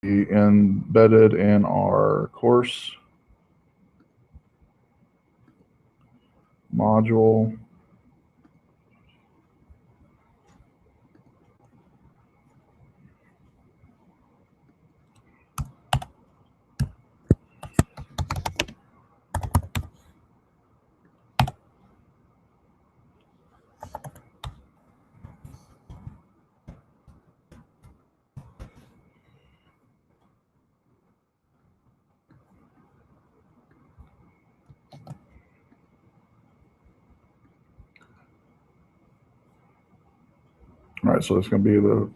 embedded in our course module. All right, so it's going to be the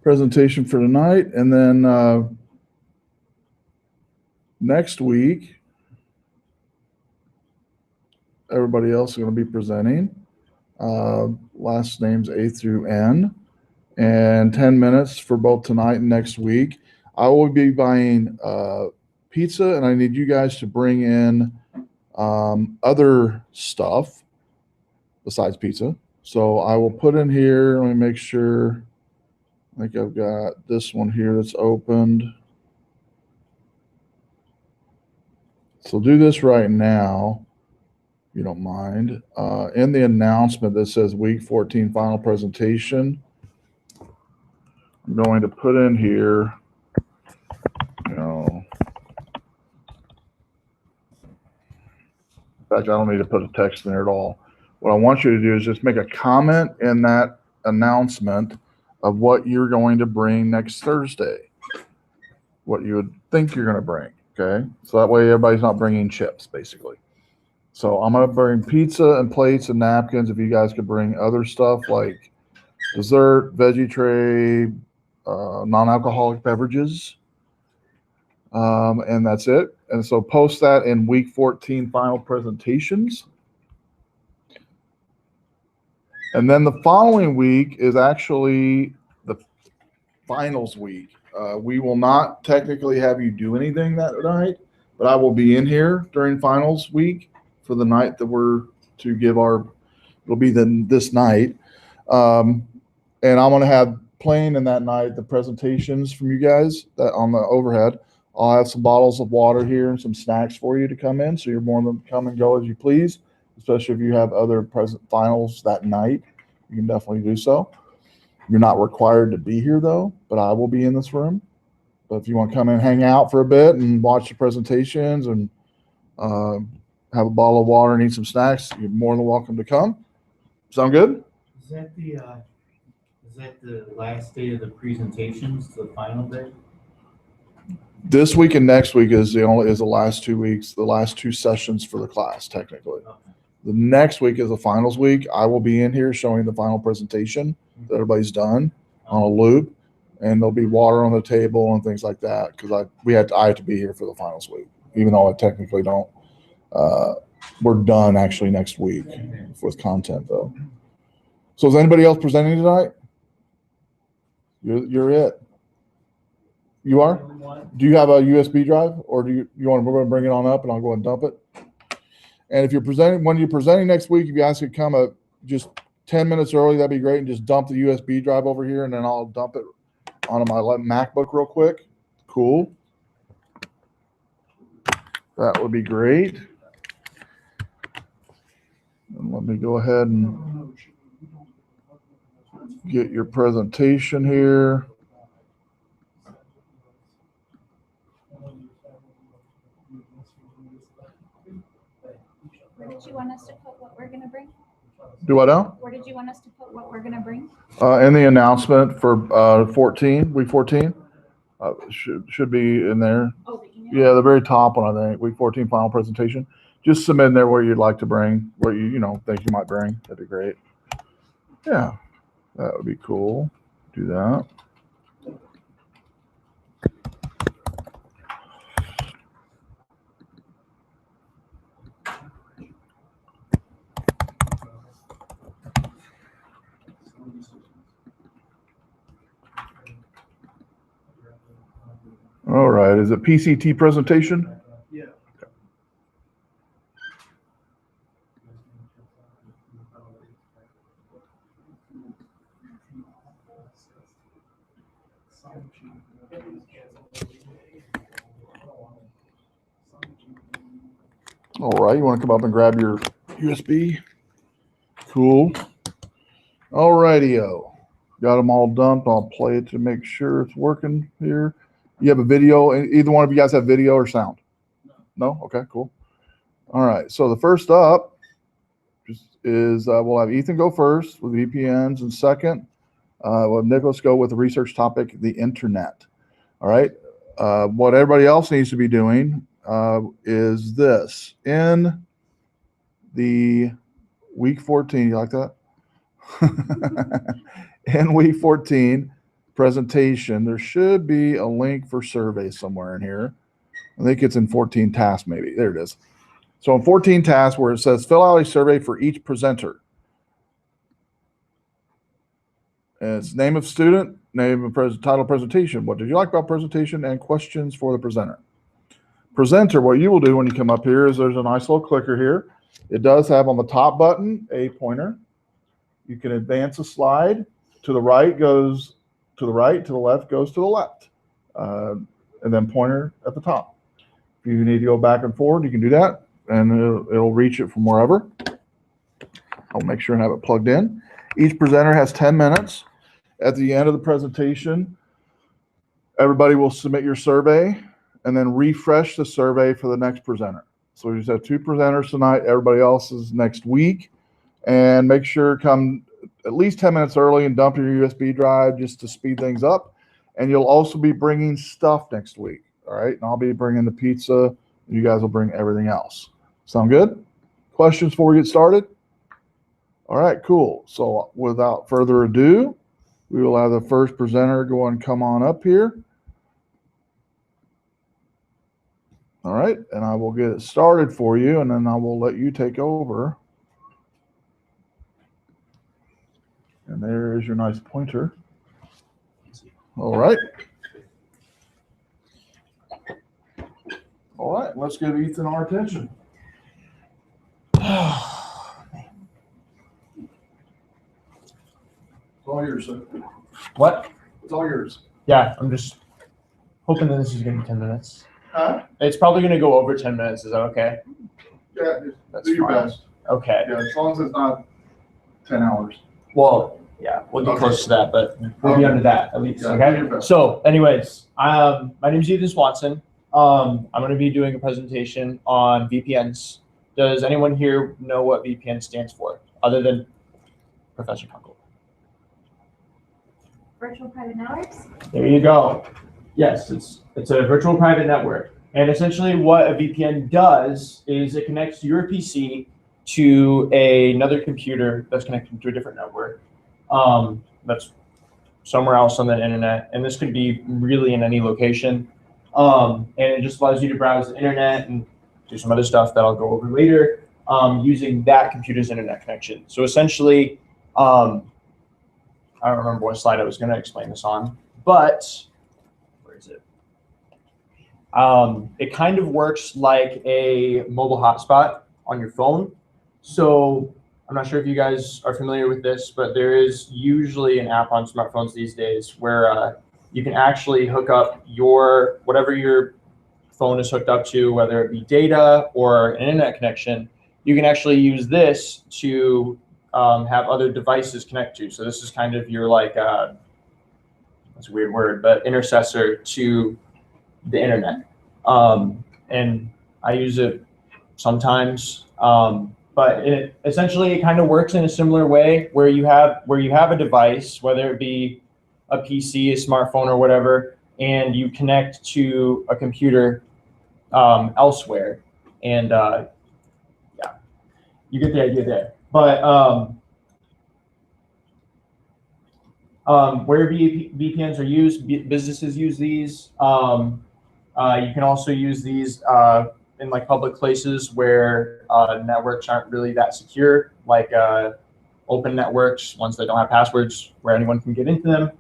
presentation for tonight. And then next week, everybody else is going to be presenting. Last names A through N. And 10 minutes for both tonight and next week. I will be buying pizza, and I need you guys to bring in other stuff besides pizza. So I will put in here, let me make sure. I think I've got this one here that's opened. So do this right now, if you don't mind. In the announcement that says week 14 final presentation, I'm going to put in here, in fact, I don't need to put a text in there at all. What I want you to do is just make a comment in that announcement of what you're going to bring next Thursday, what you would think you're going to bring, okay? So that way everybody's not bringing chips, basically. So I'm going to bring pizza and plates and napkins. If you guys could bring other stuff like dessert, veggie tray, non-alcoholic beverages, and that's it. And so post that in week 14 final presentations. And then the following week is actually the finals week. We will not technically have you do anything that night, but I will be in here during finals week for the night that we're to give our, it'll be this night. And I'm going to have playing in that night the presentations from you guys that on the overhead. I'll have some bottles of water here and some snacks for you to come in. So you're more than come and go as you please, especially if you have other present finals that night. You can definitely do so. You're not required to be here though, but I will be in this room. But if you want to come and hang out for a bit and watch the presentations and have a bottle of water and eat some snacks, you're more than welcome to come. Sound good? Is that the last day of the presentations, the final day? This week and next week is the last 2 weeks, the last two sessions for the class, technically. Okay. The next week is the finals week. I will be in here showing the final presentation that everybody's done on a loop, and there'll be water on the table and things like that because I have to be here for the finals week, even though I technically don't. We're done actually next week with content though. So is anybody else presenting tonight? You're it. You are? Do you have a USB drive, or do you want to bring it on up and I'll go and dump it? And if when you're presenting next week, if you guys could come just 10 minutes early, that'd be great, and just dump the USB drive over here, and then I'll dump it onto my MacBook real quick. Cool. That would be great. And let me go ahead and get your presentation here. Where did you want us to put what we're going to bring? Do what now? Where did you want us to put what we're going to bring? In the announcement for week 14. Should be in there. Oh, the email? Yeah, the very top one, I think. Week 14 final presentation. Just submit in there where you'd like to bring, what you think you might bring. That'd be great. Yeah, that would be cool. Do that. All right. Is it PCT presentation? Yeah. Okay. All right, you want to come up and grab your USB? Cool. All righty-o. Got them all dumped. I'll play it to make sure it's working here. You have a video? Either one of you guys have video or sound? No? Okay, cool. All right, so the first up is we'll have Ethan go first with VPNs, and second, we'll have Nicholas go with the research topic, the internet. All right, what everybody else needs to be doing is this. In the week 14, you like that? In week 14 presentation, there should be a link for survey somewhere in here. I think it's in 14 tasks, maybe. There it is. So in 14 tasks where it says fill out a survey for each presenter. And it's name of student, name of title of presentation. What did you like about presentation, and questions for the presenter. Presenter, what you will do when you come up here is there's a nice little clicker here. It does have on the top button a pointer. You can advance a slide. To the right goes to the right, to the left goes to the left. And then pointer at the top. If you need to go back and forward, you can do that, and it'll reach it from wherever. I'll make sure and have it plugged in. Each presenter has 10 minutes. At the end of the presentation, everybody will submit your survey and then refresh the survey for the next presenter. So we just have 2 presenters tonight, everybody else is next week. And make sure come at least 10 minutes early and dump your USB drive just to speed things up. And you'll also be bringing stuff next week. All right. And I'll be bringing the pizza. You guys will bring everything else. Sound good? Questions before we get started? All right, cool. So without further ado, we will have the first presenter go and come on up here. All right. And I will get it started for you, and then I will let you take over. And there is your nice pointer. All right. All right, let's give Ethan our attention. It's all yours, sir. What? It's all yours. Yeah, I'm just hoping that this is going to be 10 minutes. Huh? It's probably going to go over 10 minutes. Is that okay? Yeah, That's do your fine. best. Okay. Yeah, as long as it's not 10 hours. Well, yeah, we'll get close to that, but we'll be under that at least. Yeah, Okay. do your best. So, anyways, my name is Ethan Swanson. I'm going to be doing a presentation on VPNs. Does anyone here know what VPN stands for, other than Professor Kunkel? Virtual private networks? There you go. Yes, it's a virtual private network. And essentially what a VPN does is it connects your PC to another computer that's connected to a different network that's somewhere else on the internet. And this could be really in any location. And it just allows you to browse the internet and do some other stuff that I'll go over later using that computer's internet connection. So essentially, I don't remember what slide I was going to explain this on, but where is it? It kind of works like a mobile hotspot on your phone. So I'm not sure if you guys are familiar with this, but there is usually an app on smartphones these days where you can actually hook up whatever your phone is hooked up to, whether it be data or an internet connection. You can actually use this to have other devices connect to. So this is kind of your that's a weird word, but intercessor to the internet. And I use it sometimes, but essentially it kind of works in a similar way where you have a device, whether it be a PC, a smartphone, or whatever, and you connect to a computer elsewhere, and yeah, you get the idea there. But where VPNs are used, businesses use these. You can also use these in like public places where networks aren't really that secure, like open networks, ones that don't have passwords, where anyone can get into them.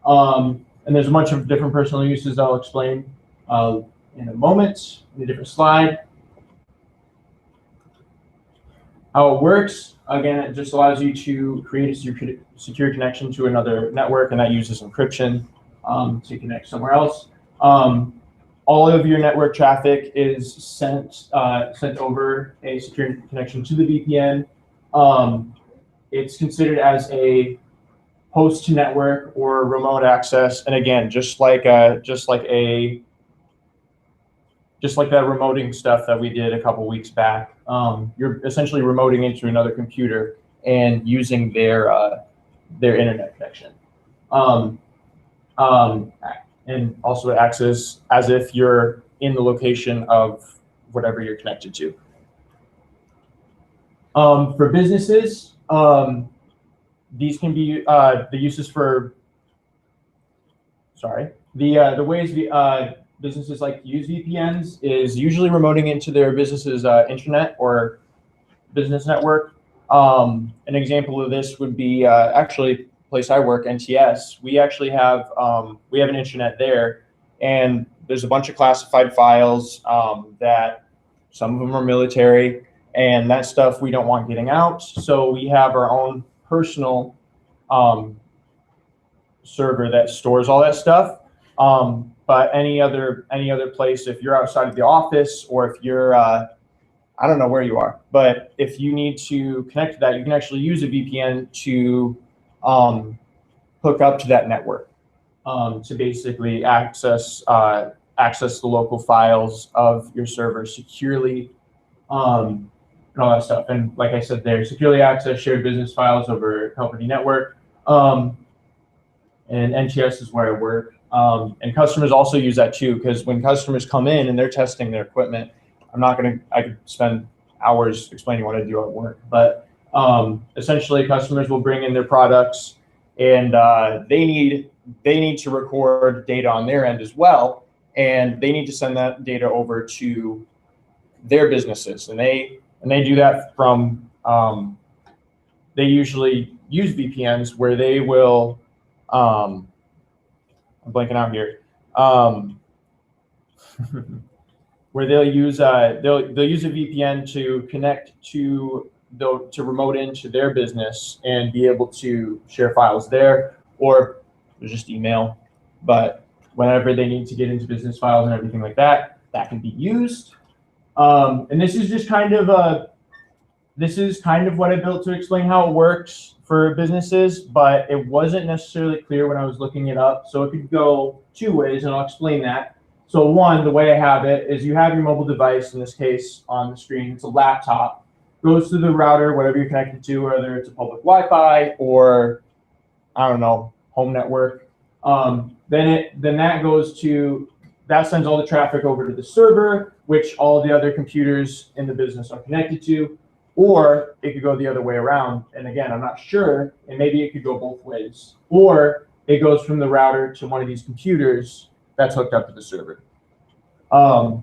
And there's a bunch of different personal uses I'll explain in a moment, in a different slide. How it works, again, it just allows you to create a secure connection to another network, and that uses encryption. to connect somewhere else. All of your network traffic is sent over a secure connection to the VPN. It's considered as a host to network or remote access, and again, just like that remoting stuff that we did a couple weeks back, you're essentially remoting into another computer and using their internet connection. And also it acts as if you're in the location of whatever you're connected to. For businesses, these can be the uses for. Sorry, the ways businesses like to use VPNs is usually remoting into their business's intranet or business network. An example of this would be actually place I work, NTS. We actually have an intranet there, and there's a bunch of classified files that some of them are military, and that stuff we don't want getting out. So we have our own personal server that stores all that stuff. But any other place, if you're outside of the office or if you're I don't know where you are, but if you need to connect to that, you can actually use a VPN to hook up to that network to basically access the local files of your server securely, and all that stuff. And like I said, there securely access shared business files over a company network. And NTS is where I work. And customers also use that too, because when customers come in and they're testing their equipment, I could spend hours explaining what I do at work, but essentially customers will bring in their products, and they need to record data on their end as well, and they need to send that data over to their businesses, and they do that from they usually use VPNs where they will I'm blanking out here. Where they'll use a VPN to connect to remote into their business and be able to share files there, or just email. But whenever they need to get into business files and everything like that, that can be used. And this is just kind of what I built to explain how it works for businesses, but it wasn't necessarily clear when I was looking it up. So it could go two ways, and I'll explain that. So one, the way I have it is you have your mobile device, in this case on the screen, it's a laptop, goes to the router, whatever you're connected to, whether it's a public Wi-Fi or, I don't know, home network. Then that sends all the traffic over to the server, which all the other computers in the business are connected to, or it could go the other way around. And again, I'm not sure, and maybe it could go both ways. Or it goes from the router to one of these computers that's hooked up to the server. I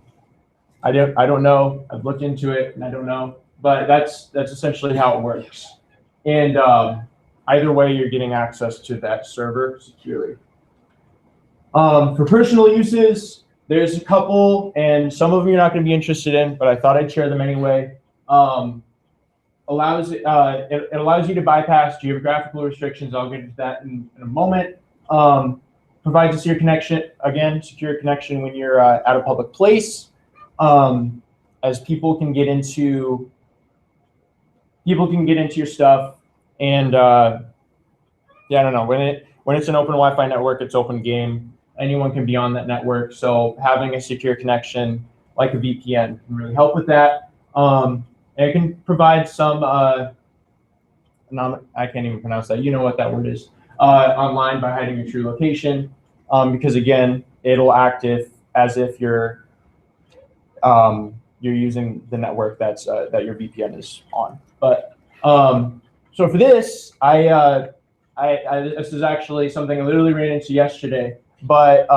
don't know. I've looked into it and I don't know, but that's essentially how it works. And either way, you're getting access to that server securely. For personal uses, there's a couple, and some of them you're not going to be interested in, but I thought I'd share them anyway. It allows you to bypass geographical restrictions. I'll get into that in a moment. Provides a secure connection, when you're at a public place, as people can get into your stuff. And I don't know, when it's an open Wi-Fi network, it's open game. Anyone can be on that network. So having a secure connection like a VPN can really help with that. And it can provide some I can't even pronounce that. You know what that word is. Online by hiding your true location, because again, it'll act as if you're using the network that your VPN is on. But so for this, this is actually something I literally ran into yesterday. But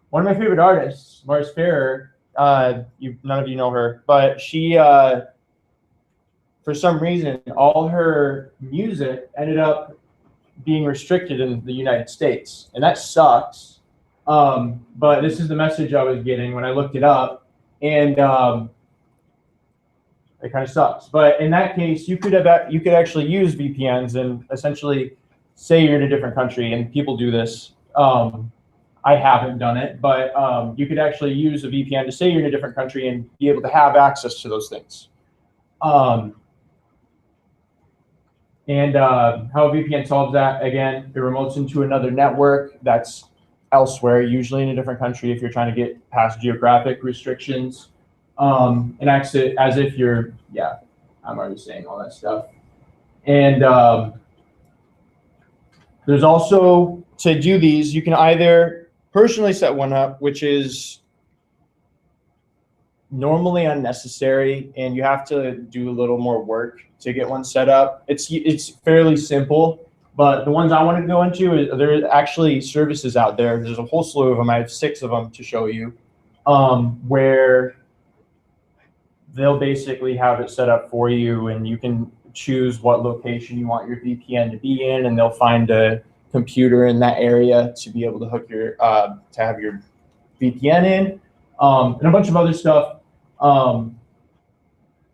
one of my favorite artists, Mars Ferrer, none of you know her, but she for some reason all her music ended up being restricted in the United States, and that sucks. But this is the message I was getting when I looked it up, and it kind of sucks. But in that case, you could actually use VPNs and essentially say you're in a different country, and people do this. I haven't done it, but you could actually use a VPN to say you're in a different country and be able to have access to those things. How a VPN solves that, again, it remotes into another network that's elsewhere, usually in a different country if you're trying to get past geographic restrictions, and acts it as if you're, yeah, I'm already saying all that stuff. And there's also, to do these, you can either personally set one up, which is normally unnecessary, and you have to do a little more work to get one set up. It's fairly simple, but the ones I wanted to go into is there are actually services out there. There's a whole slew of them. I have 6 of them to show you, where they'll basically have it set up for you, and you can choose what location you want your VPN to be in, and they'll find a computer in that area to be able to hook your to have your VPN in, and a bunch of other stuff.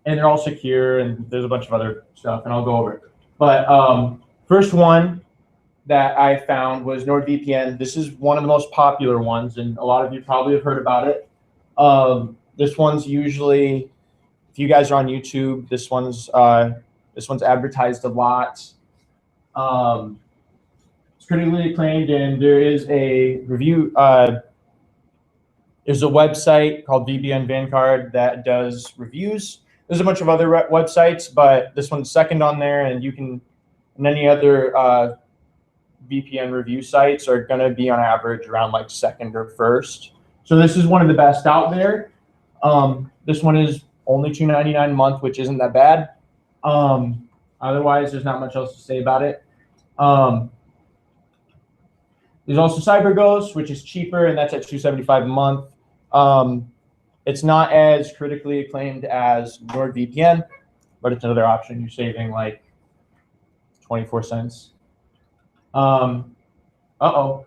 And they're all secure, and there's a bunch of other stuff, and I'll go over it. But first one that I found was NordVPN. This is one of the most popular ones, and a lot of you probably have heard about it. This one's usually, if you guys are on YouTube, this one's advertised a lot. It's critically acclaimed, and there is a review. There's a website called VPN Vanguard that does reviews. There's a bunch of other websites, but this one's second on there, and you can, and any other VPN review sites are going to be on average around like second or first. So this is one of the best out there. This one is only $2.99 a month, which isn't that bad. Otherwise, there's not much else to say about it. There's also CyberGhost, which is cheaper, and that's at $2.75 a month. It's not as critically acclaimed as NordVPN, but it's another option. You're saving like 24 cents. Uh-oh.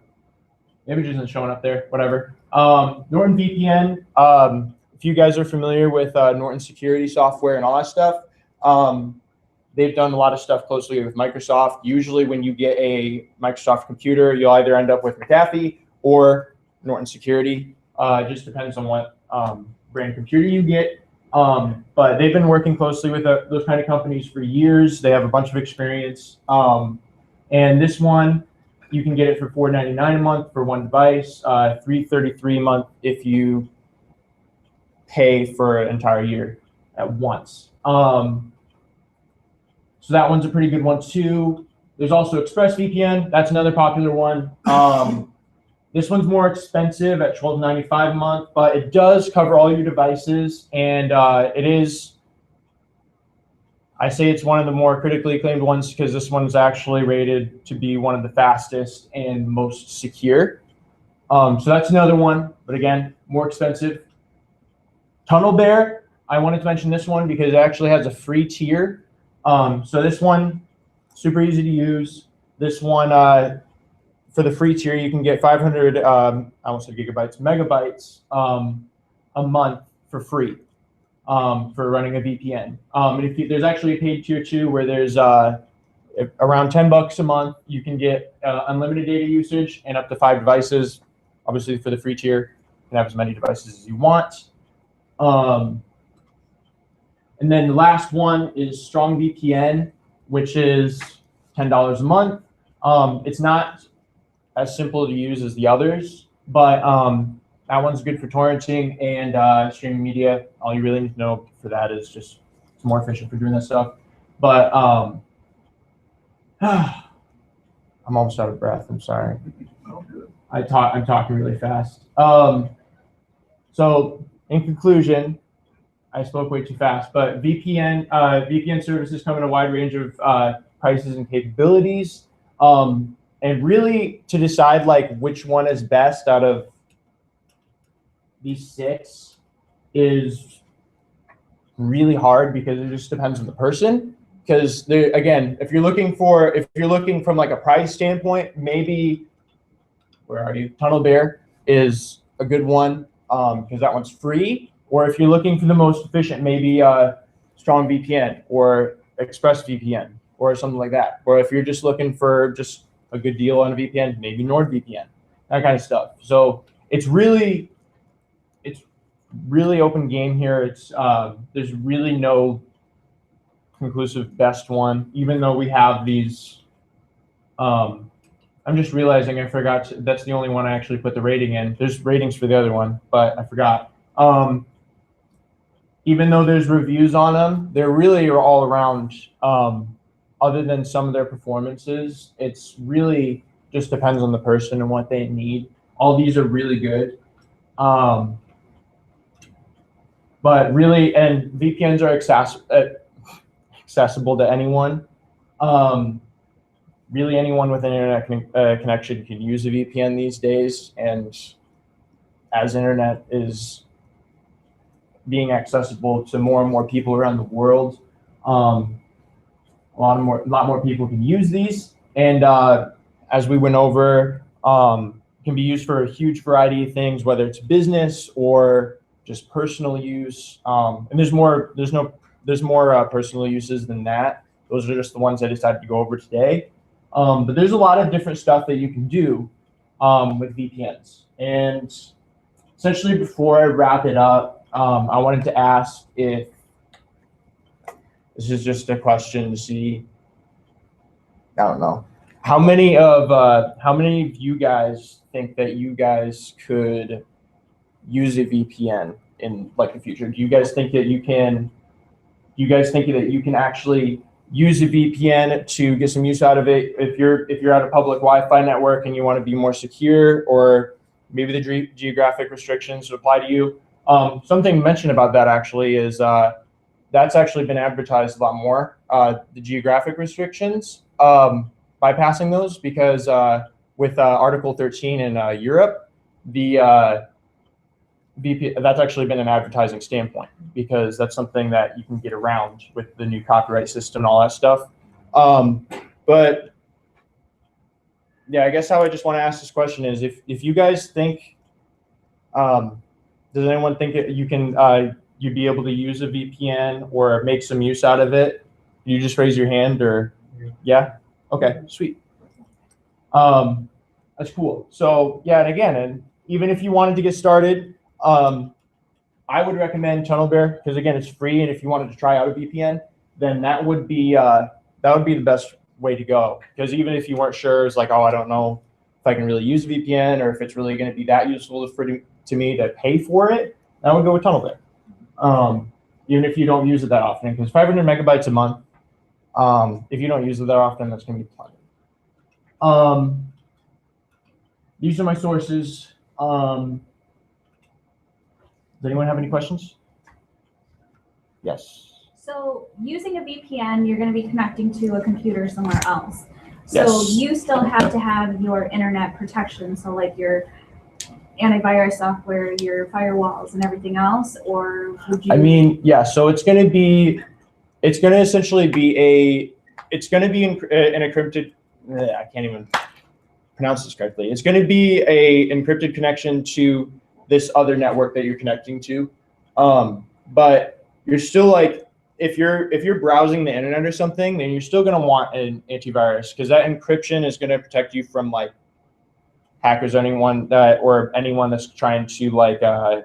The image isn't showing up there. Whatever. NordVPN, if you guys are familiar with Norton security software and all that stuff, they've done a lot of stuff closely with Microsoft. Usually when you get a Microsoft computer, you'll either end up with McAfee or Norton Security. It just depends on what brand computer you get. But they've been working closely with those kind of companies for years. They have a bunch of experience. And this one, you can get it for $4.99 a month for one device, $3.33 a month if you pay for an entire year at once. So that one's a pretty good one too. There's also ExpressVPN. That's another popular one. This one's more expensive at $12.95 a month, but it does cover all your devices, and it is, I say it's one of the more critically acclaimed ones because this one's actually rated to be one of the fastest and most secure. So that's another one, but again, more expensive. TunnelBear, I wanted to mention this one because it actually has a free tier. So this one, super easy to use. This one, for the free tier, you can get 500, I almost said gigabytes, megabytes a month for free for running a VPN. And there's actually a paid tier too, where there's around $10 a month, you can get unlimited data usage and up to 5 devices. Obviously, for the free tier, you can have as many devices as you want. And then the last one is StrongVPN, which is $10 a month. It's not as simple to use as the others, but that one's good for torrenting and streaming media. All you really need to know for that is just it's more efficient for doing that stuff. But I'm almost out of breath. I'm sorry. I'm talking really fast. So in conclusion, I spoke way too fast, but VPN services come in a wide range of prices and capabilities. And really to decide like which one is best out of these 6 is really hard because it just depends on the person. Because again, if you're looking from like a price standpoint, maybe, where are you? TunnelBear is a good one because that one's free. Or if you're looking for the most efficient, maybe StrongVPN or ExpressVPN or something like that. Or if you're just looking for just a good deal on a VPN, maybe NordVPN. that kind of stuff. So it's really open game here. It's there's really no conclusive best one, even though we have these. I'm just realizing I forgot. That's the only one I actually put the rating in. There's ratings for the other one, but I forgot. Even though there's reviews on them, they're really all around. Other than some of their performances, it's really just depends on the person and what they need. All these are really good. But really, and VPNs are accessible to anyone. Really, anyone with an internet connection can use a VPN these days. And as internet is being accessible to more and more people around the world, a lot more people can use these. And as we went over, can be used for a huge variety of things, whether it's business or just personal use. And there's more personal uses than that. Those are just the ones I decided to go over today. But there's a lot of different stuff that you can do with VPNs. And essentially, before I wrap it up, I wanted to ask if this is just a question to see. I don't know. How many of you guys think that you guys could use a VPN in like the future? Do you guys think that you can? Do you guys think that you can actually use a VPN to get some use out of it if you're at a public Wi-Fi network and you want to be more secure, or maybe the geographic restrictions apply to you? Something mentioned about that actually is that's actually been advertised a lot more. The geographic restrictions, bypassing those, because with Article 13 in Europe, the VPN, that's actually been an advertising standpoint, because that's something that you can get around with the new copyright system and all that stuff. But yeah, I guess how I just want to ask this question is if you guys think, does anyone think you can you'd be able to use a VPN or make some use out of it? You just raise your hand, or yeah? Okay, sweet. That's cool. So yeah, and again, and even if you wanted to get started, I would recommend TunnelBear, because again, it's free, and if you wanted to try out a VPN, then that would be the best way to go. Because even if you weren't sure, it's like, oh, I don't know if I can really use a VPN or if it's really going to be that useful to me to pay for it, I would go with TunnelBear. Even if you don't use it that often, because 500 megabytes a month, if you don't use it that often, that's going to be plenty. These are my sources. Does anyone have any questions? Yes. So using a VPN, you're going to be connecting to a computer somewhere else. So Yes. you still have to have your internet protection. So like your antivirus software, your firewalls and everything else, or would you? I mean, yeah, so it's going to essentially be an encrypted, I can't even pronounce this correctly. It's going to be a encrypted connection to this other network that you're connecting to. But you're still like, if you're browsing the internet or something, then you're still going to want an antivirus, because that encryption is going to protect you from like hackers, or anyone that's trying to like how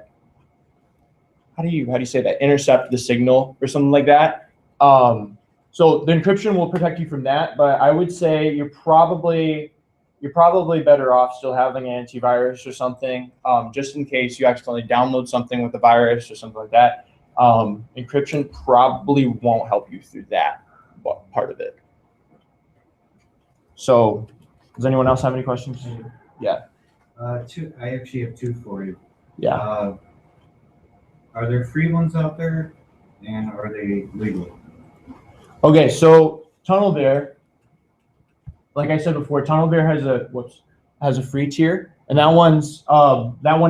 do you say that, intercept the signal or something like that. So the encryption will protect you from that, but I would say you're probably better off still having an antivirus or something, just in case you accidentally download something with a virus or something like that. Encryption probably won't help you through that part of it. So does anyone else have any questions? Yeah. I actually have two for you. Yeah. Are there free ones out there, and are they legal? Okay, so TunnelBear, like I said before, TunnelBear has a free tier, and that one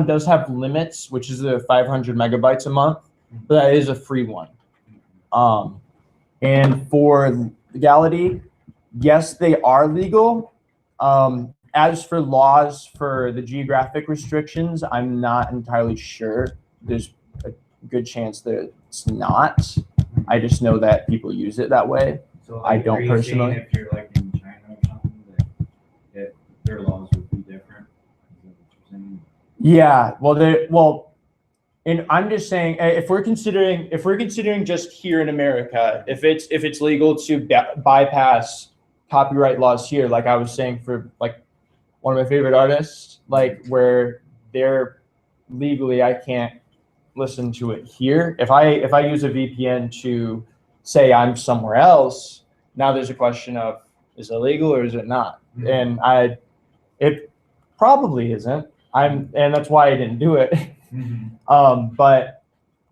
does have limits, which is 500 megabytes a month, but that is a free one. And for legality, yes, they are legal. As for laws for the geographic restrictions, I'm not entirely sure. There's a good chance that it's not. I just know that people use it that way. So I don't personally. If you're like in China or something, that their laws would be different. Yeah, and I'm just saying, if we're considering just here in America, if it's legal to bypass copyright laws here, like I was saying for like one of my favorite artists, like where they're legally, I can't listen to it here. If I use a VPN to say I'm somewhere else, now there's a question of, is it legal or is it not? And it probably isn't. And that's why I didn't do it. But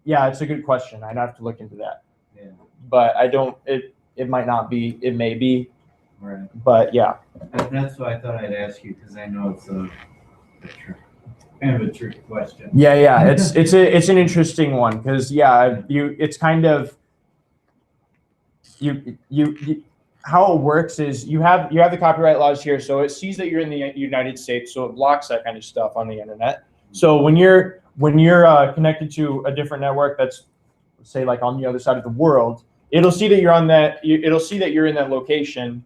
yeah, it's a good question. I'd have to look into that. Yeah. But I don't. It might not be. It may be. Right. But yeah. That's why I thought I'd ask you, because I know it's kind of a tricky question. Yeah. It's an interesting one because it's kind of you how it works is you have the copyright laws here, so it sees that you're in the United States, so it blocks that kind of stuff on the internet. So when you're connected to a different network that's, say, like on the other side of the world, it'll see that you're on that. It'll see that you're in that location,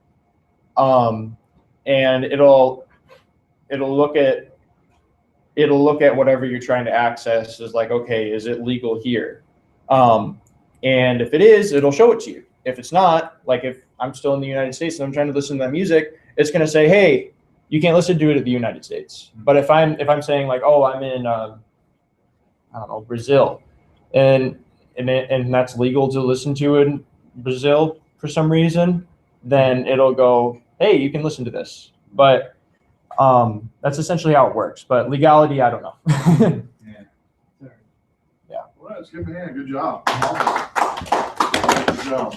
and it'll look at whatever you're trying to access as like, okay, is it legal here? And if it is, it'll show it to you. If it's not, like if I'm still in the United States and I'm trying to listen to that music, it's going to say, hey, you can't listen to it at the United States. But if I'm saying like, oh, I'm in I don't know, Brazil, and that's legal to listen to in Brazil for some reason, then it'll go, hey, you can listen to this. But that's essentially how it works. But legality, I don't know. Yeah. Well, let's give him a hand. Good job. Good job.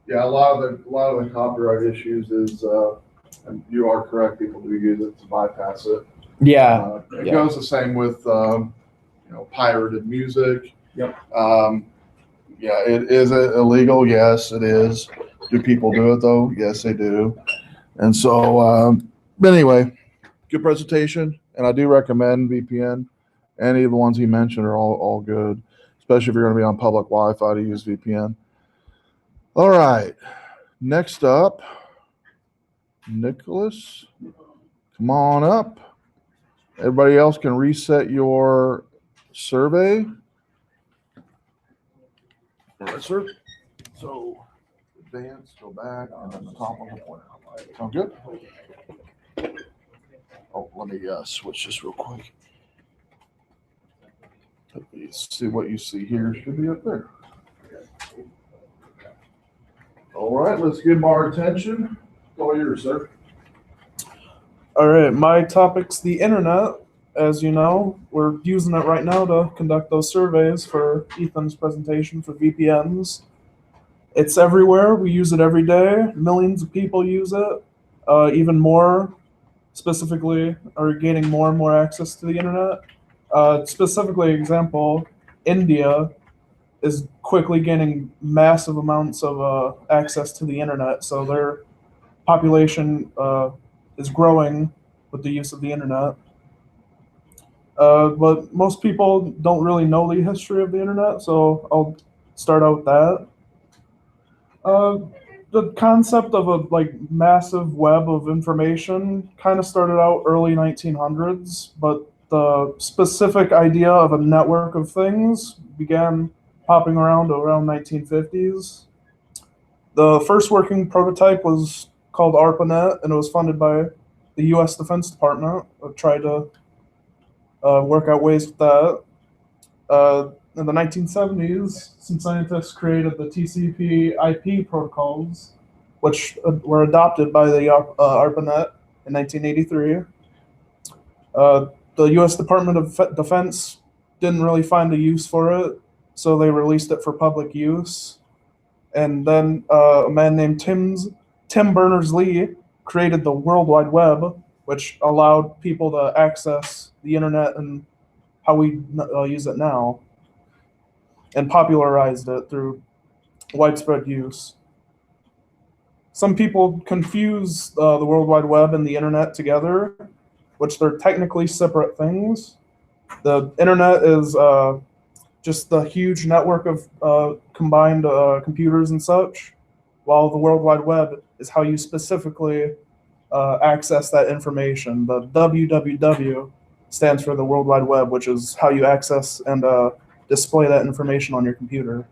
Yeah, a lot of the copyright issues is, and you are correct, people do use it to bypass it. Yeah. It goes the same with pirated music. Yep. Is it illegal? Yes, it is. Do people do it though? Yes, they do. And so, but anyway, good presentation, and I do recommend VPN. Any of the ones he mentioned are all good, especially if you're going to be on public Wi-Fi to use VPN. All right, next up, Nicholas, come on up. Everybody else can reset your survey. All right, sir. So advance, go back, and then the top one. Sound good? Oh, let me switch this real quick. Let me see what you see here. Should be up there. All right, let's give our attention. All yours, sir. All right, my topic's the internet. As you know, we're using it right now to conduct those surveys for Ethan's presentation for VPNs. It's everywhere. We use it every day. Millions of people use it. Even more specifically are gaining more and more access to the internet. Specifically, example, India is quickly gaining massive amounts of access to the internet. So their population is growing with the use of the internet. But most people don't really know the history of the internet, so I'll start out with that. The concept of a massive web of information kind of started out early 1900s, but the specific idea of a network of things began popping around 1950s. The first working prototype was called ARPANET, and it was funded by the U.S. Defense Department. Tried to work out ways with that. In the 1970s, some scientists created the TCP/IP protocols, which were adopted by the ARPANET in 1983. The U.S. Department of Defense didn't really find a use for it, so they released it for public use. And then a man named Tim Berners-Lee created the World Wide Web, which allowed people to access the internet and how we use it now, and popularized it through widespread use. Some people confuse the World Wide Web and the internet together, which they're technically separate things. The internet is just the huge network of combined computers and such, while the World Wide Web is how you specifically access that information. The www stands for the World Wide Web, which is how you access and display that information on your computer.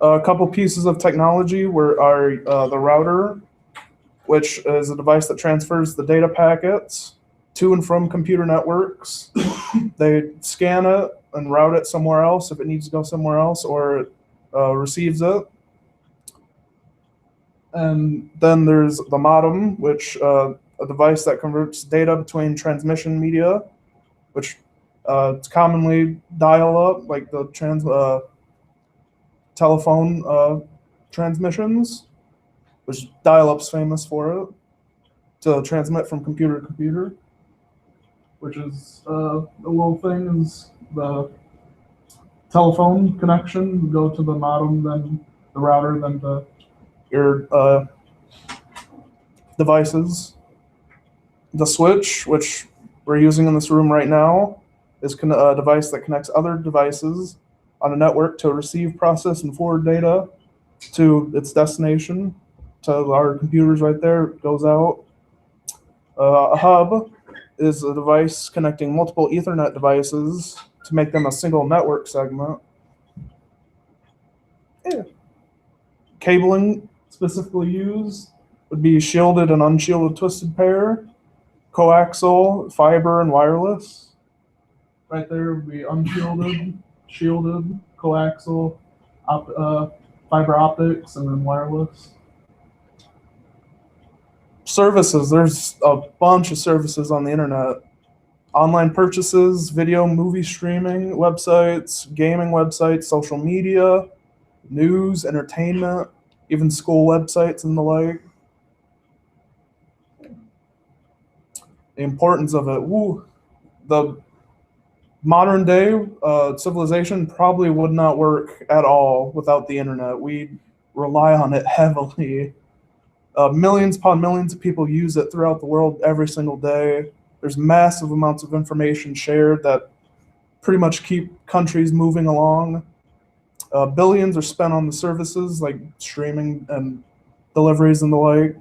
A couple pieces of technology are the router, which is a device that transfers the data packets to and from computer networks. They scan it and route it somewhere else if it needs to go somewhere else, or it receives it. And then there's the modem, which a device that converts data between transmission media, which it's commonly dial-up, like the telephone transmissions, which dial-up's famous for it, to transmit from computer to computer, which is the little thing is the telephone connection would go to the modem, then the router, then to your devices. The switch, which we're using in this room right now, is a device that connects other devices on a network to receive, process, and forward data to its destination, to our computers right there. It goes out. A hub is a device connecting multiple Ethernet devices to make them a single network segment. Yeah. Cabling specifically used would be shielded and unshielded twisted pair, coaxial, fiber, and wireless. Right there would be unshielded, shielded, coaxial, fiber optics, and then wireless. Services, there's a bunch of services on the internet. Online purchases, video, movie streaming websites, gaming websites, social media, news, entertainment, even school websites and the like. The importance of it. The modern day civilization probably would not work at all without the internet. We rely on it heavily. Millions upon millions of people use it throughout the world every single day. There's massive amounts of information shared that pretty much keep countries moving along. Billions are spent on the services like streaming and deliveries and the like.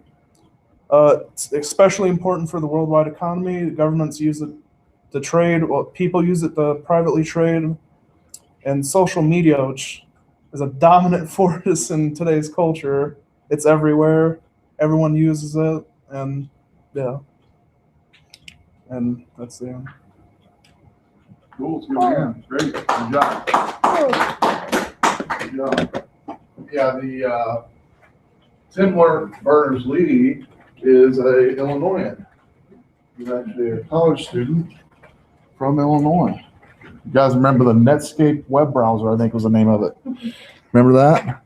It's especially important for the worldwide economy. Governments use it to trade. Well, people use it to privately trade. And social media, which is a dominant force in today's culture, it's everywhere. Everyone uses it, and yeah. And that's the end. Cool, it's good, man. Great, good job. Good job. Yeah, the Tim Berners-Lee is a Illinoisan. He's actually a college student from Illinois. You guys remember the Netscape web browser, I think was the name of it. Remember that?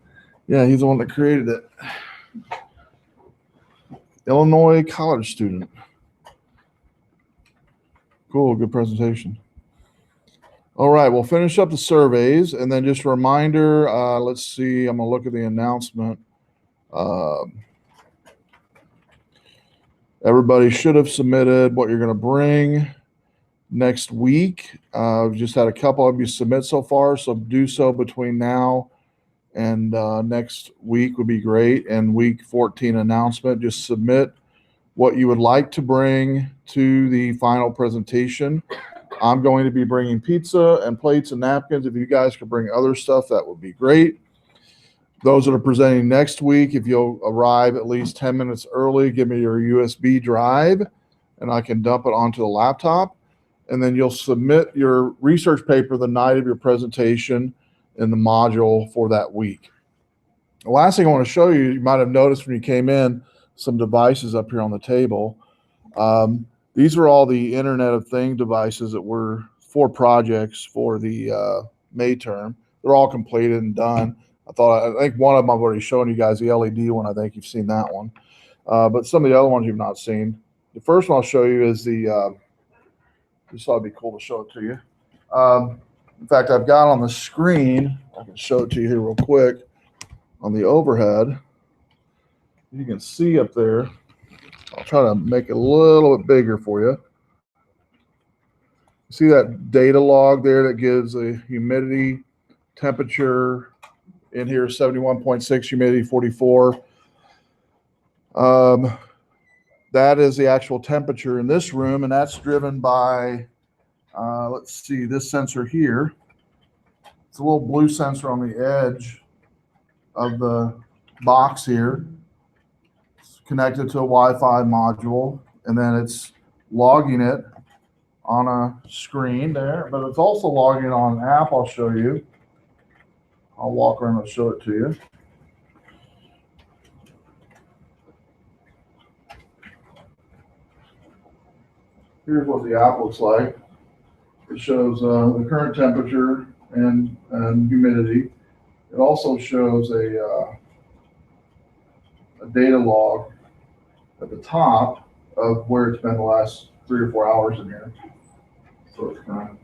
Yeah, he's the one that created it. Illinois college student. Cool, good presentation. All right, we'll finish up the surveys, and then just a reminder, let's see, I'm gonna look at the announcement. Everybody should have submitted what you're gonna bring next week. I've just had a couple of you submit so far, so do so between now and next week would be great. And week 14 announcement, just submit what you would like to bring to the final presentation. I'm going to be bringing pizza and plates and napkins. If you guys could bring other stuff, that would be great. Those that are presenting next week, if you'll arrive at least 10 minutes early, give me your USB drive and I can dump it onto the laptop. And then you'll submit your research paper the night of your presentation in the module for that week. The last thing I want to show you, you might have noticed when you came in, some devices up here on the table. These are all the Internet of Things devices that were for projects for the May term. They're all completed and done. I think one of them I've already shown you guys, the LED one. I think you've seen that one. But some of the other ones you've not seen. The first one I'll show you is the, just thought it'd be cool to show it to you. In fact, I've got on the screen, I can show it to you here real quick, on the overhead. You can see up there. I'll try to make it a little bit bigger for you. See that data log there that gives a humidity, temperature in here, 71.6, humidity 44. That is the actual temperature in this room, and that's driven by, let's see, this sensor here. It's a little blue sensor on the edge of the box here. It's connected to a Wi-Fi module, and then it's logging it on a screen there, but it's also logging on an app I'll show you. I'll walk around and show it to you. Here's what the app looks like. It shows the current temperature and humidity. It also shows a data log at the top of where it's been the last 3 or 4 hours in here. So it's kind of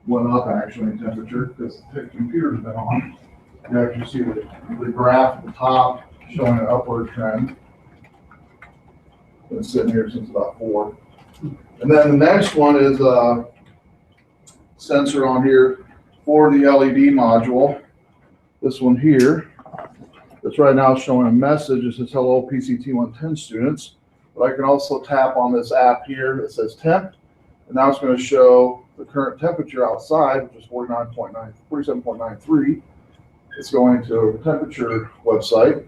went up actually in temperature because the computer's been on. You actually see the graph at the top showing an upward trend. Been sitting here since about 4. And then the next one is a sensor on here for the LED module. This one here, that's right now showing a message that says, hello, PCT110 students. But I can also tap on this app here that says temp, and now it's going to show the current temperature outside, which is 47.93. It's going to a temperature website.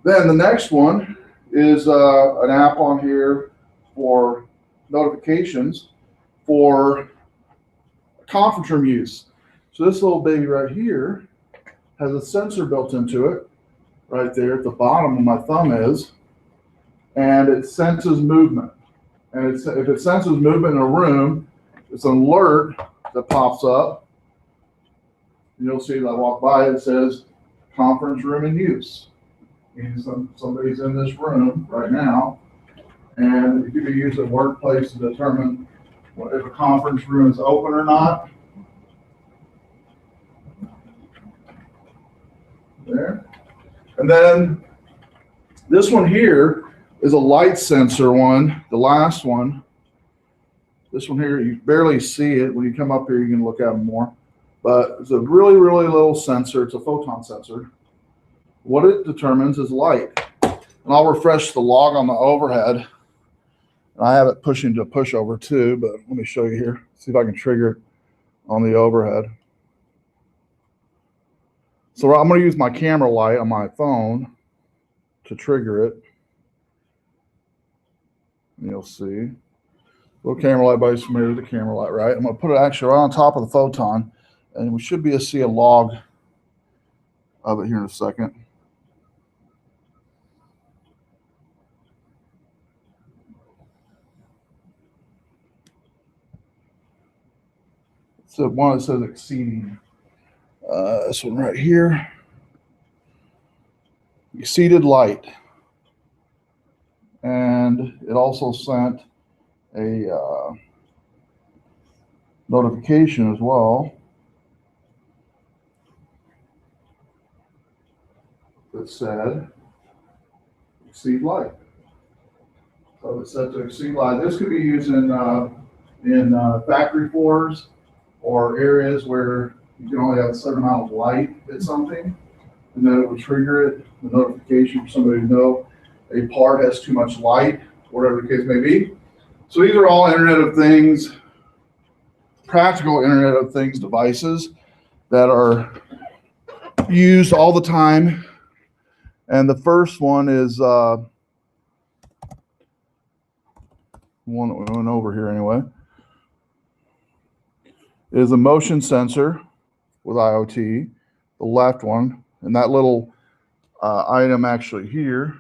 Then the next one is an app on here for notifications for conference room use. So this little baby right here has a sensor built into it, right there at the bottom where my thumb is, and it senses movement. And if it senses movement in a room, it's an alert that pops up. And you'll see that I walk by, it says conference room in use. Means somebody's in this room right now, and it can be used at workplace to determine if a conference room is open or not. There. And then this one here is a light sensor one, the last one. This one here, you barely see it. When you come up here, you can look at them more. But it's a really, really little sensor. It's a photon sensor. What it determines is light. And I'll refresh the log on the overhead. I have it pushing to pushover too, but let me show you here. See if I can trigger it on the overhead. So I'm going to use my camera light on my phone to trigger it. And you'll see. Little camera light, everybody's familiar with the camera light, right? I'm going to put it actually right on top of the photon, and we should be able to see a log of it here in a second. So one that says exceeding. This one right here. Exceeded light. And it also sent a notification as well that said exceed light. So it's set to exceed light. This could be used in factory floors or areas where you can only have a certain amount of light at something, and then it would trigger it, the notification for somebody to know a part has too much light, whatever the case may be. So these are all Internet of Things, practical Internet of Things devices that are used all the time. And the first one is one that we went over here anyway, is a motion sensor with IoT, the left one. And that little item actually here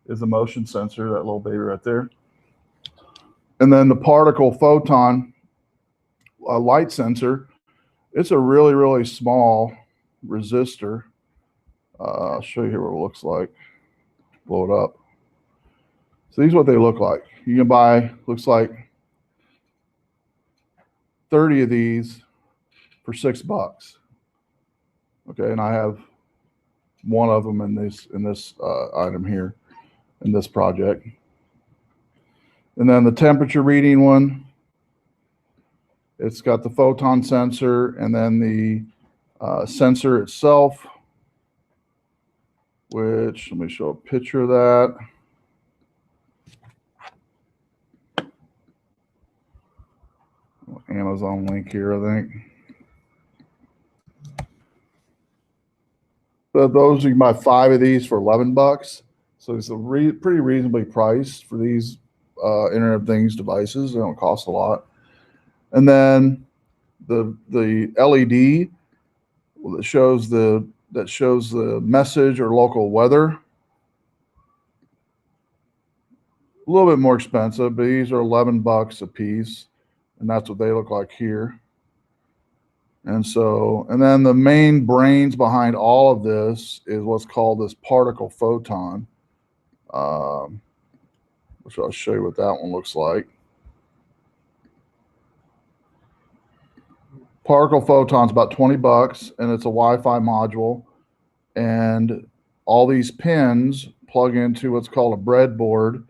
is a motion sensor, that little baby right there. And then the particle photon light sensor, it's a really, really small resistor. I'll show you here what it looks like. Blow it up. So these are what they look like. You can buy, looks like 30 of these for $6. Okay, and I have one of them in this item here, in this project. And then the temperature reading one, it's got the photon sensor and then the sensor itself which, let me show a picture of that. Amazon link here, I think. But those, you can buy 5 of these for $11. So it's a pretty reasonably priced for these Internet of Things devices. They don't cost a lot. And then the LED that shows the message or local weather. A little bit more expensive, but these are $11 a piece, and that's what they look like here. And so, and then the main brains behind all of this is what's called this particle photon, which I'll show you what that one looks like. Particle photon's about $20, and it's a Wi-Fi module, and all these pins plug into what's called a breadboard,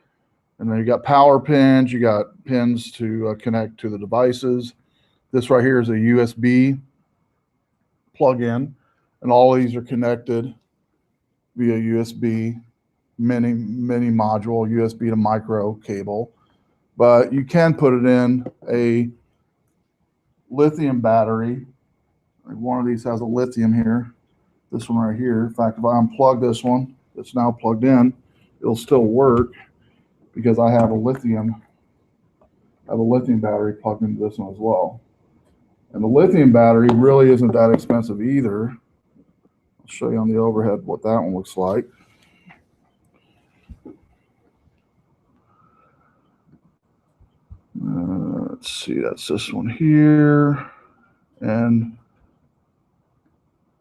and then you got power pins, you got pins to connect to the devices. This right here is a USB plug-in, and all these are connected via USB mini module, USB to micro cable. But you can put it in a lithium battery. One of these has a lithium here. This one right here. In fact, if I unplug this one that's now plugged in, it'll still work because I have a lithium battery plugged into this one as well. And the lithium battery really isn't that expensive either. I'll show you on the overhead what that one looks like. Let's see, that's this one here. And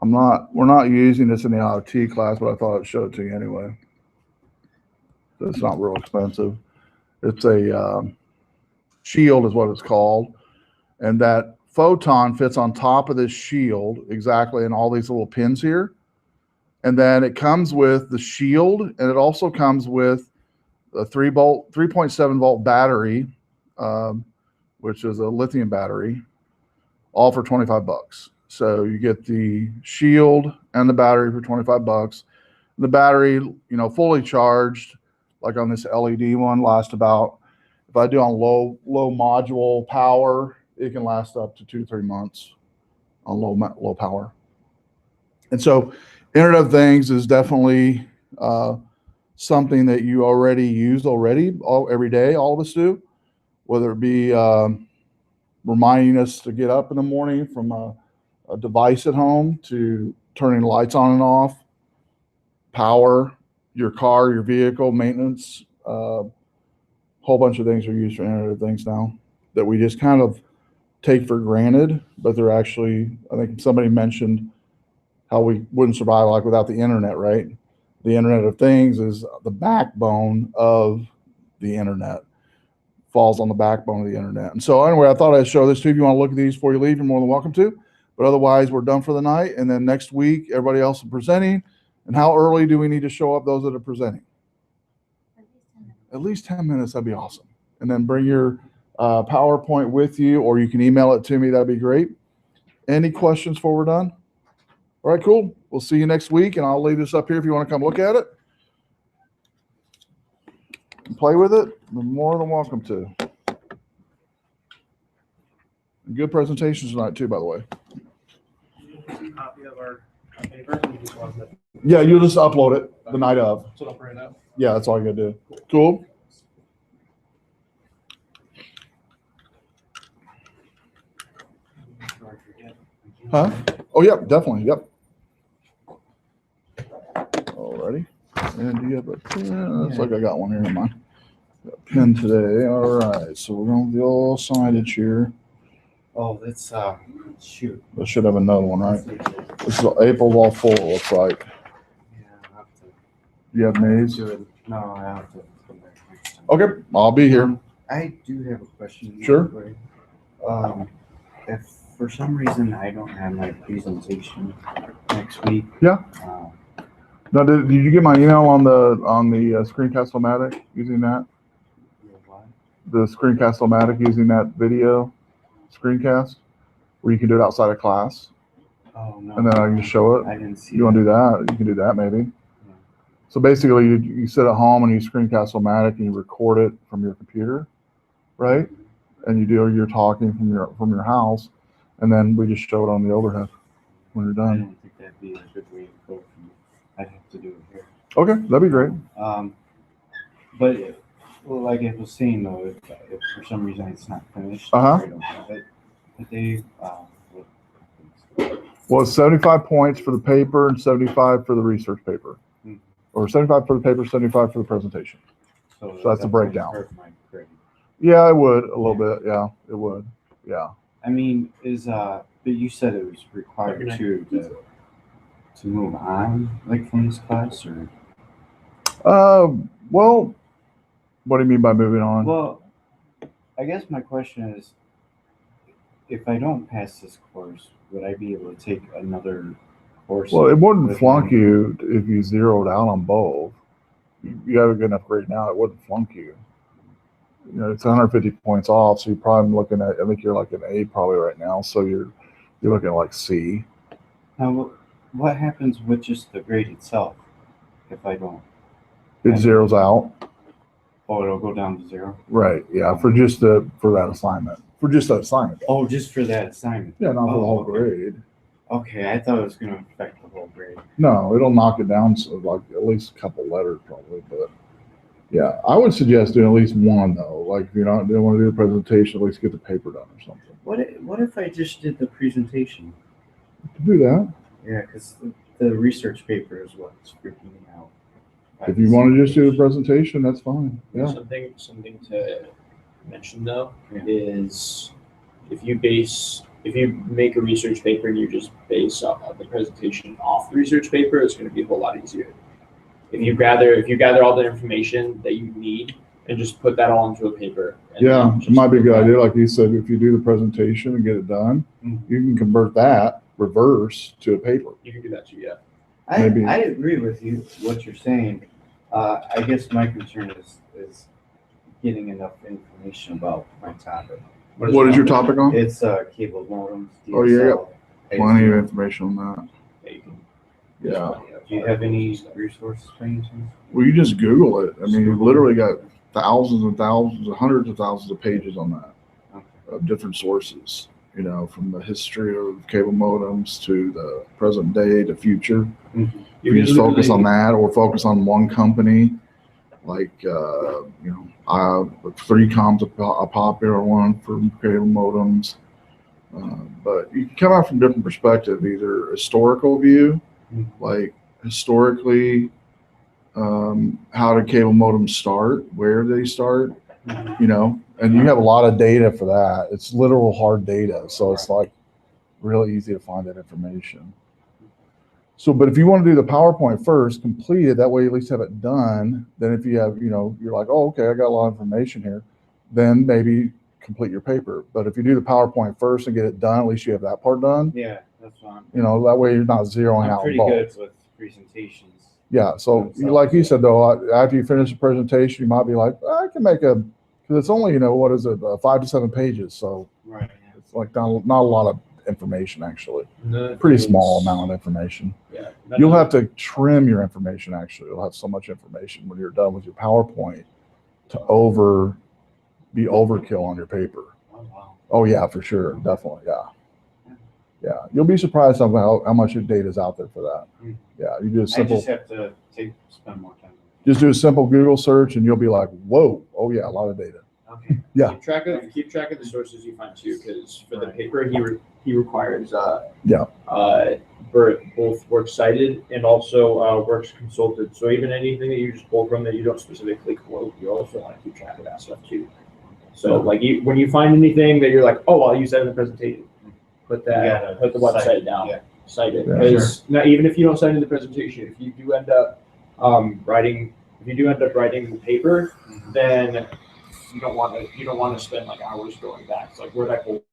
we're not using this in the IoT class, but I thought I'd show it to you anyway. So it's not real expensive. It's a shield is what it's called. And that photon fits on top of this shield exactly in all these little pins here. And then it comes with the shield, and it also comes with a 3.7 volt battery, which is a lithium battery, all for $25. So you get the shield and the battery for $25. The battery, fully charged, like on this LED one, lasts about, if I do on low module power, it can last up to 2-3 months on low power. And so Internet of Things is definitely something that you already use every day, all of us do, whether it be reminding us to get up in the morning from a device at home to turning lights on and off, power, your car, your vehicle, maintenance, whole bunch of things are used for Internet of Things now that we just kind of take for granted, but they're actually, I think somebody mentioned how we wouldn't survive like without the internet, right? The Internet of Things is the backbone of the internet, falls on the backbone of the internet. And so anyway, I thought I'd show this to you. If you want to look at these before you leave, you're more than welcome to. But otherwise, we're done for the night. And then next week, everybody else is presenting. And how early do we need to show up those that are presenting? At least 10 minutes, that'd be awesome. And then bring your PowerPoint with you, or you can email it to me. That'd be great. Any questions before we're done? All right, cool. We'll see you next week, and I'll leave this up here if you want to come look at it and play with it. You're more than welcome to. Good presentations tonight, too, by the way. Copy of our paper. Yeah, you'll just upload it the night of. So don't print it out. Yeah, that's all you gotta do. Cool. Huh? Oh, yep, definitely. Yep. Alrighty. And do you have a pen? Looks like I got one here in mine. Got a pen today. All right. So we're going to do all signage here. Oh, that's, shoot. I should have another one, right? This is April's all full, it looks like. Yeah, I'll have to You have names? do it. No, I have to come back next time. Okay, I'll be here. I do have a question. Sure. If for some reason I don't have my presentation next week. Yeah. Now, did you get my email on the Screencast-O-Matic using that? The Screencast-O-Matic using that video screencast, where you can do it outside of class, Oh no. and then I can just show it. I didn't see. You want to do that? You can do that maybe. So basically, you sit at home and you screencast-o-matic and you record it from your computer, right? And you do your talking from your house, and then we just show it on the overhead when you're I done. don't think that'd be a good way to go for me. I'd have to do it here. Okay, that'd be great. But like I was saying though, if for some reason it's not finished, Uh-huh. I don't have it. But they, Well, it's 75 points for the paper and 75 for the research paper, Hmm. or 75 for the paper, 75 for the presentation. so that's the breakdown. hurt my grade. Yeah, it would a little bit. Yeah, it would. Yeah. I mean, but you said it was required to move on, like from this class, or Well, what do you mean by moving on? well, I guess my question is, if I don't pass this course, would I be able to take another course? Well, it wouldn't with flunk me? you if you zeroed out on both. You have a good enough grade now, it wouldn't flunk you. You know, it's 150 points off, so you're probably looking at, I think you're like an A probably right now, so you're looking at like C. Now, what happens with just the grade itself if I don't? It zeroes out. Oh, it'll go down to 0. Right, yeah, for that assignment. For just that assignment. Oh, just for that assignment. Yeah, not for the Oh, whole okay. grade. Okay, I thought it was going to affect the whole grade. No, it'll knock it down to like at least a couple letters probably, but yeah, I would suggest doing at least one though. Like if you don't want to do the presentation, at least get the paper done or something. What if I just did the presentation? Do that. Yeah, because the research paper is what's freaking me out. If you want to just do the presentation, that's fine. Yeah. Something to mention though Yeah. is if you make a research paper and you just base the presentation off the research paper, it's going to be a whole lot easier. If you gather all the information that you need and just put that all into a paper. And Yeah, then it just might be a good put that- idea. Like you said, if you do the presentation and get it done, Mhm. you can convert that reverse to a paper. You can do that too, yeah. Maybe. I agree with you, what you're saying. I guess my concern is getting enough information about my topic. What is your topic on? It's cable modems, Oh, yeah, DSL. Plenty of information on that. Yeah, you can- Yeah. Do you have any resources by any chance? Well, you just Google it. I mean, you've literally got thousands and thousands, hundreds of thousands of pages on that Okay. of different sources, you know, from the history of cable modems to the present day to future. You can just focus on that or focus on one company, like, 3Com's a popular one for cable modems. But you can come out from different perspective, either historical view, like historically, how did cable modems start? Where did they start? You know, and you have a lot of data for that. It's literal hard data. So it's like really easy to find that information. So, but if you want to do the PowerPoint first, complete it, that way you at least have it done. Then if you have, you're like, oh, okay, I got a lot of information here, then maybe complete your paper. But if you do the PowerPoint first and get it done, at least you have that part done. Yeah, that's fine. That way you're not zeroing I'm out pretty both. good with presentations. Yeah, so like you said though, after you finish the presentation, you might be like, I can make because it's only, what is it, 5 to 7 pages. So Right. it's like not a lot of information actually. No, Pretty it's- small amount of information. Yeah. You'll have to trim your information actually. You'll have so much information when you're done with your PowerPoint to be overkill on your paper. Oh, wow. Oh yeah, for sure. Definitely. Yeah. Yeah. You'll be surprised about how much data is out there for that. Mm. Yeah. You do a I simple, just have to spend more time. just do a simple Google search and you'll be like, whoa, oh yeah, a lot of data. Okay. Yeah. Keep track of the sources you find too, because for the Right. paper he requires Yeah. both works cited and also works consulted. So even anything that you just pull from that you don't specifically quote, you also want to keep track of that stuff too. So like when you find anything that you're like, oh, I'll use that in the presentation, put the website cite, down, yeah. cite it. Yeah, Because now even if you don't cite it in the presentation, if you do end up writing the paper, then you don't want to spend like hours going back. It's like, where'd I pull